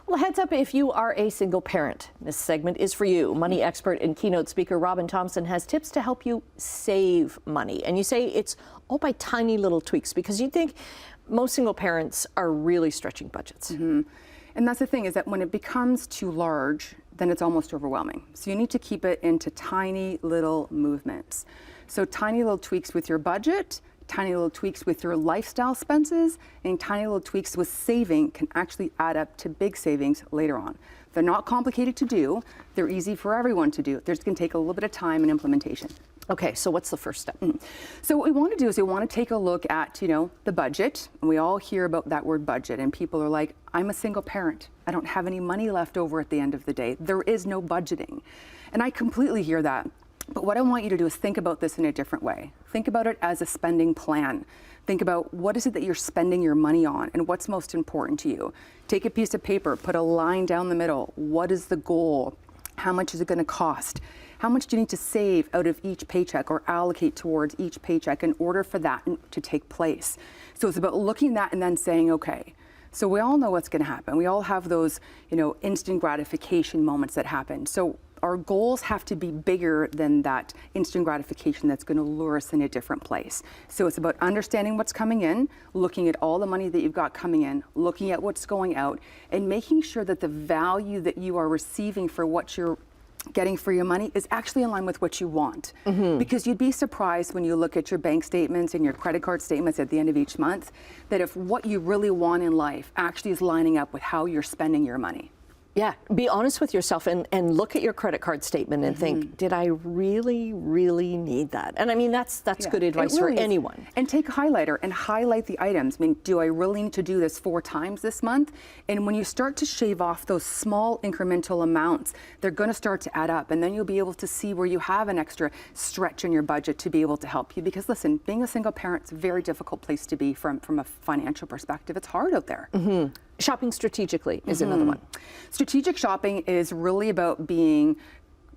Well, heads up if you are a single parent. This segment is for you. Money expert and keynote speaker Robyn Thompson has tips to help you save money. And you say it's all by tiny little tweaks, because you think most single parents are really stretching budgets. Mm-hmm. And that's the thing, is that when it becomes too large, then it's almost overwhelming. So you need to keep it into tiny little movements. So tiny little tweaks with your budget, tiny little tweaks with your lifestyle expenses, and tiny little tweaks with saving can actually add up to big savings later on. They're not complicated to do. They're easy for everyone to do. They're just going to take a little bit of time and implementation. Okay, so what's the first step? So what we want to do is we want to take a look at, the budget. And we all hear about that word budget, and people are like, I'm a single parent. I don't have any money left over at the end of the day. There is no budgeting. And I completely hear that. But what I want you to do is think about this in a different way. Think about it as a spending plan. Think about what is it that you're spending your money on and what's most important to you. Take a piece of paper, put a line down the middle. What is the goal? How much is it going to cost? How much do you need to save out of each paycheck or allocate towards each paycheck in order for that to take place? So it's about looking at that and then saying, okay, so we all know what's going to happen. We all have those, instant gratification moments that happen. So our goals have to be bigger than that instant gratification that's going to lure us in a different place. So it's about understanding what's coming in, looking at all the money that you've got coming in, looking at what's going out, and making sure that the value that you are receiving for what you're getting for your money is actually in line with what you want. Because you'd be surprised when you look at your bank statements and your credit card statements at the end of each month, that if what you really want in life actually is lining up with how you're spending your money. Yeah, be honest with yourself and look at your credit card statement and think, did I really, really need that? And I mean, that's good advice for anyone. And take a highlighter and highlight the items. I mean, do I really need to do this 4 times this month? And when you start to shave off those small incremental amounts, they're going to start to add up. And then you'll be able to see where you have an extra stretch in your budget to be able to help you. Because listen, being a single parent is a very difficult place to be from a financial perspective. It's hard out there. Shopping strategically is another one. Strategic shopping is really about being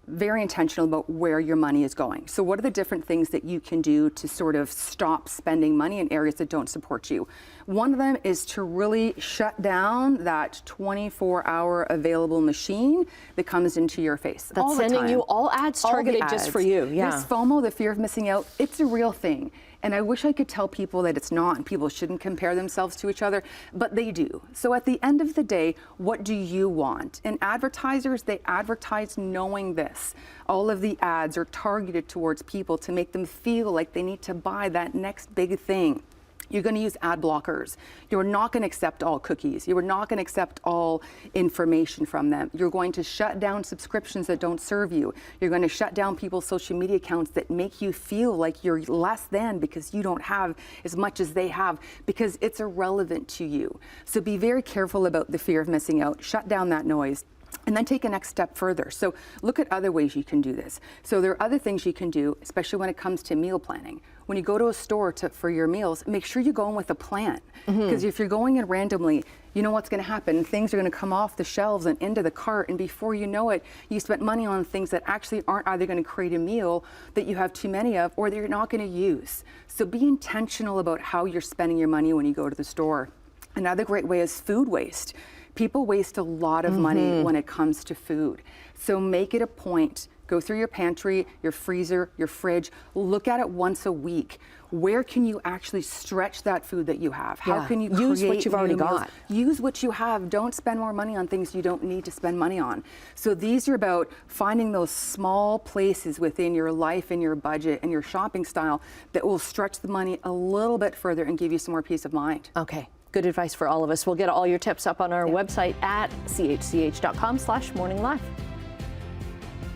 very intentional about where your money is going. So what are the different things that you can do to sort of stop spending money in areas that don't support you? One of them is to really shut down that 24-hour available machine that comes into your face. That's sending you all ads targeted just for you. Yeah. This FOMO, the fear of missing out, it's a real thing. And I wish I could tell people that it's not, and people shouldn't compare themselves to each other, but they do. So at the end of the day, what do you want? And advertisers, they advertise knowing this. All of the ads are targeted towards people to make them feel like they need to buy that next big thing. You're going to use ad blockers. You're not going to accept all cookies. You're not going to accept all information from them. You're going to shut down subscriptions that don't serve you. You're going to shut down people's social media accounts that make you feel like you're less than because you don't have as much as they have, because it's irrelevant to you. So be very careful about the fear of missing out. Shut down that noise. And then take a next step further. So look at other ways you can do this. So there are other things you can do, especially when it comes to meal planning. When you go to a store for your meals, make sure you go in with a plan. Because if you're going in randomly, you know what's going to happen. Things are going to come off the shelves and into the cart, and before you know it, you spent money on things that actually aren't either going to create a meal that you have too many of, or that you're not going to use. So be intentional about how you're spending your money when you go to the store. Another great way is food waste. People waste a lot of money when it comes to food. So make it a point. Go through your pantry, your freezer, your fridge. Look at it once a week. Where can you actually stretch that food that you have? How can you use what you've already got? Use what you have. Don't spend more money on things you don't need to spend money on. So these are about finding those small places within your life and your budget and your shopping style that will stretch the money a little bit further and give you some more peace of mind. Okay. Good advice for all of us. We'll get all your tips up on our website at chch.com/morninglive.